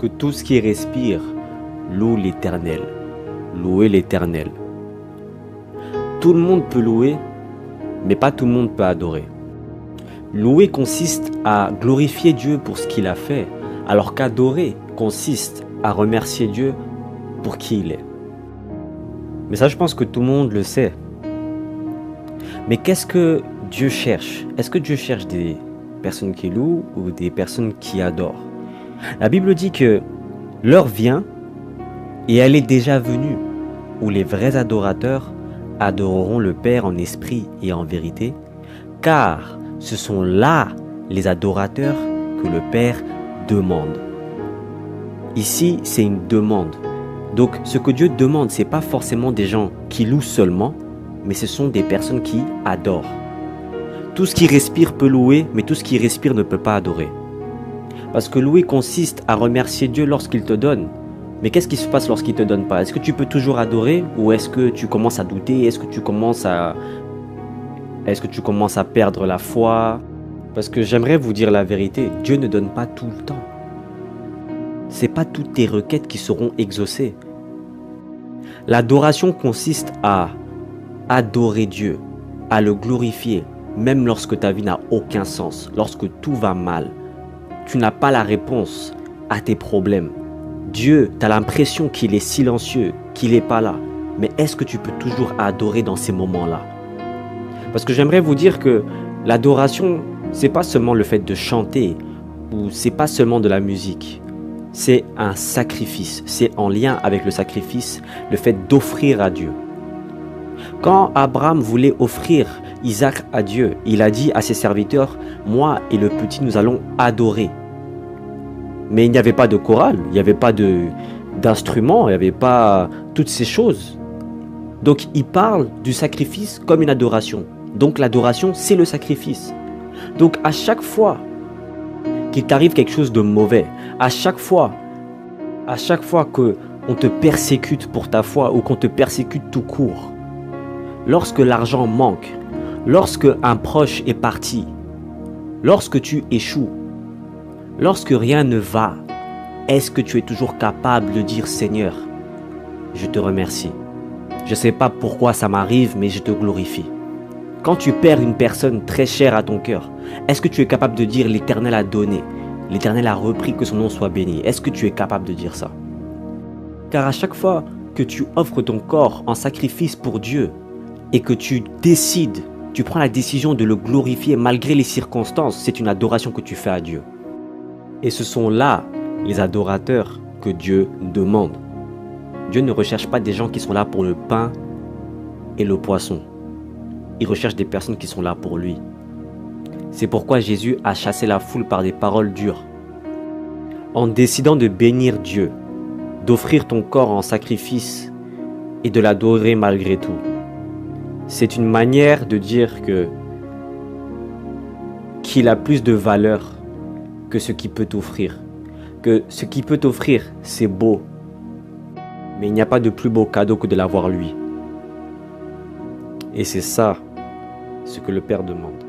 Que tout ce qui respire loue l'Éternel. Louez l'Éternel. Tout le monde peut louer, mais pas tout le monde peut adorer. Louer consiste à glorifier Dieu pour ce qu'il a fait, alors qu'adorer consiste à remercier Dieu pour qui il est. Mais ça, je pense que tout le monde le sait. Mais qu'est-ce que Dieu cherche? Est-ce que Dieu cherche des personnes qui louent ou des personnes qui adorent? La Bible dit que l'heure vient, et elle est déjà venue, où les vrais adorateurs adoreront le Père en esprit et en vérité, car ce sont là les adorateurs que le Père demande. Ici, c'est une demande. Donc, ce que Dieu demande, ce n'est pas forcément des gens qui louent seulement, mais ce sont des personnes qui adorent. Tout ce qui respire peut louer, mais tout ce qui respire ne peut pas adorer. Parce que louer consiste à remercier Dieu lorsqu'il te donne. Mais qu'est-ce qui se passe lorsqu'il ne te donne pas? Est-ce que tu peux toujours adorer ou est-ce que tu commences à douter? Est-ce que tu commences à perdre la foi? Parce que j'aimerais vous dire la vérité, Dieu ne donne pas tout le temps. Ce n'est pas toutes tes requêtes qui seront exaucées. L'adoration consiste à adorer Dieu, à le glorifier, même lorsque ta vie n'a aucun sens, lorsque tout va mal. Tu n'as pas la réponse à tes problèmes. Dieu, tu as l'impression qu'il est silencieux, qu'il n'est pas là. Mais est-ce que tu peux toujours adorer dans ces moments-là? Parce que j'aimerais vous dire que l'adoration, c'est pas seulement le fait de chanter ou c'est pas seulement de la musique. C'est un sacrifice. C'est en lien avec le sacrifice, le fait d'offrir à Dieu. Quand Abraham voulait offrir Isaac à Dieu, il a dit à ses serviteurs, moi et le petit, nous allons adorer. Mais il n'y avait pas de chorale, il n'y avait pas d'instruments, il n'y avait pas toutes ces choses. Donc il parle du sacrifice comme une adoration. Donc l'adoration, c'est le sacrifice. Donc à chaque fois qu'il t'arrive quelque chose de mauvais, à chaque fois qu'on te persécute pour ta foi ou qu'on te persécute tout court, lorsque l'argent manque, lorsque un proche est parti, lorsque tu échoues, lorsque rien ne va, est-ce que tu es toujours capable de dire « Seigneur, je te remercie. Je ne sais pas pourquoi ça m'arrive, mais je te glorifie. » Quand tu perds une personne très chère à ton cœur, est-ce que tu es capable de dire « L'Éternel a donné, l'Éternel a repris, que son nom soit béni » Est-ce que tu es capable de dire ça? Car à chaque fois que tu offres ton corps en sacrifice pour Dieu et que tu prends la décision de le glorifier malgré les circonstances, c'est une adoration que tu fais à Dieu. Et ce sont là les adorateurs que Dieu demande. Dieu ne recherche pas des gens qui sont là pour le pain et le poisson. Il recherche des personnes qui sont là pour lui. C'est pourquoi Jésus a chassé la foule par des paroles dures. En décidant de bénir Dieu, d'offrir ton corps en sacrifice et de l'adorer malgré tout, c'est une manière de dire qu'il a plus de valeur que ce qu'il peut t'offrir. Que ce qu'il peut t'offrir, c'est beau. Mais il n'y a pas de plus beau cadeau que de l'avoir lui. Et c'est ça ce que le Père demande.